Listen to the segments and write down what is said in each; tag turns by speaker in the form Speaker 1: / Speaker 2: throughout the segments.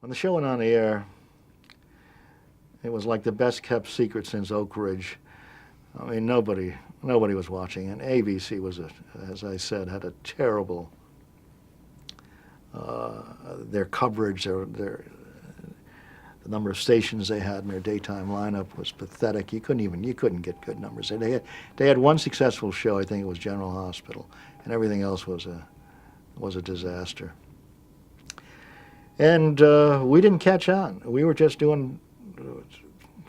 Speaker 1: When the show went on the air, it was like the best kept secret since Oak Ridge. I mean, nobody was watching, and ABC was, as I said, had a terrible their coverage, the number of stations they had in their daytime lineup was pathetic. You couldn't get good numbers. They had one successful show. I think it was General Hospital, and everything else was a disaster. And we didn't catch on. We were just doing,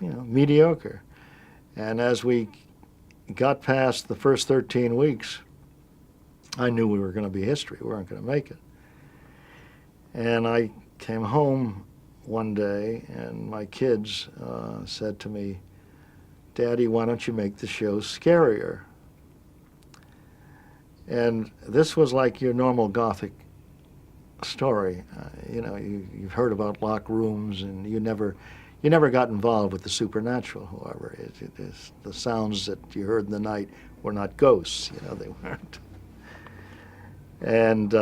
Speaker 1: mediocre. And as we got past the first 13 weeks, I knew we were going to be history. We weren't going to make it. And I came home one day, and my kids said to me, "Daddy, why don't you make the show scarier?" And this was like your normal Gothic story. You've heard about locked rooms, and you never got involved with the supernatural. However, the sounds that you heard in the night were not ghosts. They weren't. And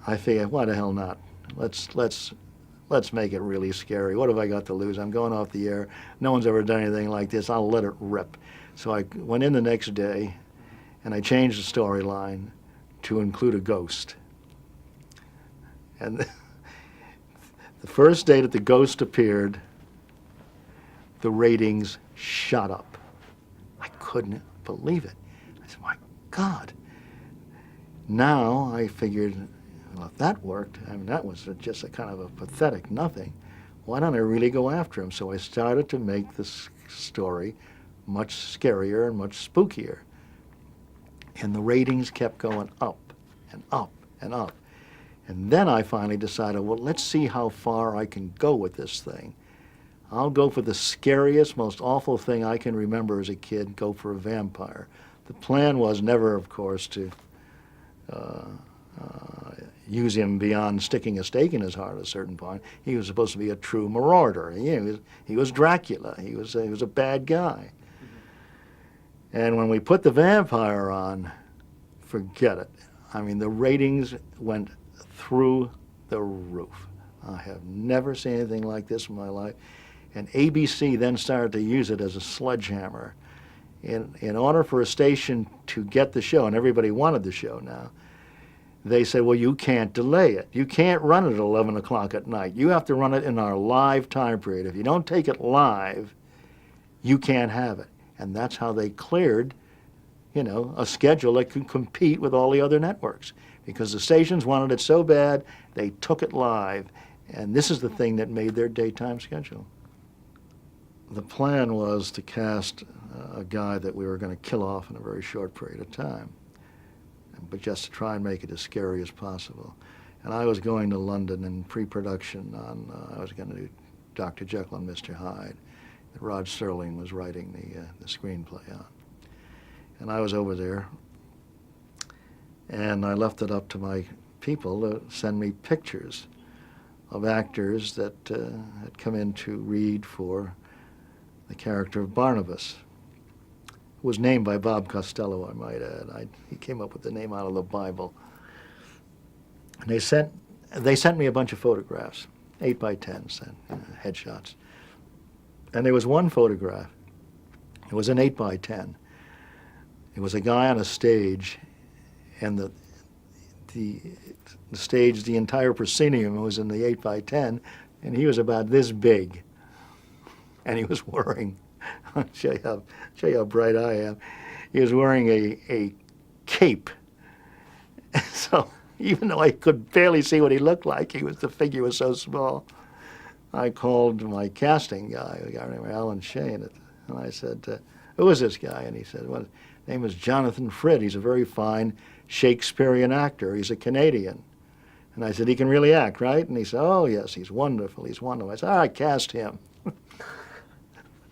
Speaker 1: I figured, why the hell not? Let's make it really scary. What have I got to lose? I'm going off the air. No one's ever done anything like this. I'll let it rip. So I went in the next day, and I changed the storyline to include a ghost. And the first day that the ghost appeared, the ratings shot up. I couldn't believe it. I said, my God. Now I figured, well, if that worked, I mean, that was just a kind of a pathetic nothing. Why don't I really go after him? So I started to make this story much scarier and much spookier. And the ratings kept going up and up and up. And then I finally decided, well, let's see how far I can go with this thing. I'll go for the scariest, most awful thing I can remember as a kid, go for a vampire. The plan was never, of course, to use him beyond sticking a stake in his heart at a certain point. He was supposed to be a true marauder. He was Dracula. He was a bad guy. And when we put the vampire on, forget it. I mean, the ratings went through the roof. I have never seen anything like this in my life. And ABC then started to use it as a sledgehammer. In order for a station to get the show, and everybody wanted the show now, they said, well, you can't delay it. You can't run it at 11 o'clock at night. You have to run it in our live time period. If you don't take it live, you can't have it. And that's how they cleared, a schedule that could compete with all the other networks. Because the stations wanted it so bad, they took it live. And this is the thing that made their daytime schedule. The plan was to cast a guy that we were going to kill off in a very short period of time, but just to try and make it as scary as possible. And I was going to London in pre-production on, I was going to do Dr. Jekyll and Mr. Hyde, that Rod Serling was writing the screenplay on. And I was over there, and I left it up to my people to send me pictures of actors that had come in to read for the character of Barnabas, who was named by Bob Costello, I might add. He came up with the name out of the Bible. And they sent me a bunch of photographs, 8 by 10s, headshots. And there was one photograph. It was an 8 by 10. It was a guy on a stage, and the stage, the entire proscenium was in the 8 by 10, and he was about this big. And he was wearing, I'll show you how bright I am, he was wearing a cape. So even though I could barely see what he looked like, the figure was so small, I called my casting guy, a guy named Alan Shane, and I said, who is this guy? And he said, well, his name is Jonathan Frid. He's a very fine Shakespearean actor. He's a Canadian. And I said, he can really act, right? And he said, oh, yes, he's wonderful. He's wonderful. I said, all right, cast him.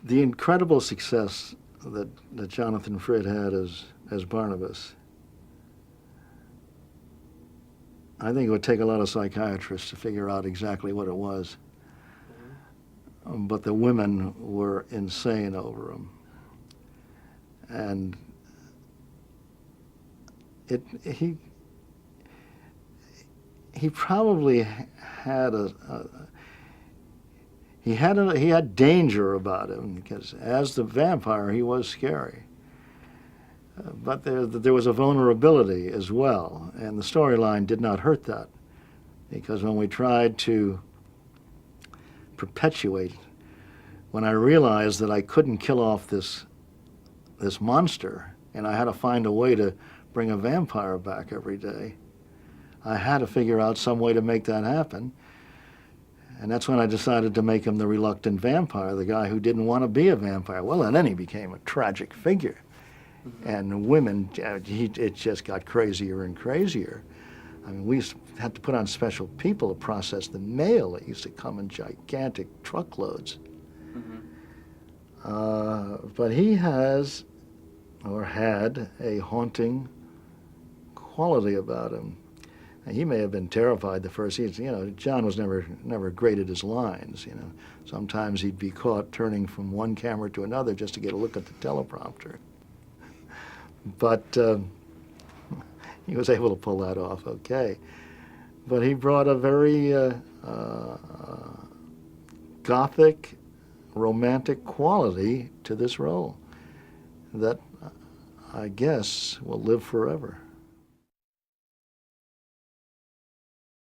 Speaker 1: The incredible success that Jonathan Frid had as Barnabas, I think it would take a lot of psychiatrists to figure out exactly what it was. But the women were insane over him. And he probably had he had danger about him, because as the vampire he was scary. But there was a vulnerability as well, and the storyline did not hurt that, because when we tried to perpetuate, when I realized that I couldn't kill off this monster, and I had to find a way to bring a vampire back every day, I had to figure out some way to make that happen. And that's when I decided to make him the reluctant vampire, the guy who didn't want to be a vampire. Well, and then he became a tragic figure. And women, it just got crazier and crazier. I mean, we had to put on special people to process the mail. It used to come in gigantic truckloads. But he has, or had, a haunting quality about him. And he may have been terrified the first season. You know, John was never great at his lines. You know, sometimes he'd be caught turning from one camera to another just to get a look at the teleprompter. But he was able to pull that off okay. But he brought a very gothic, romantic quality to this role that I guess will live forever.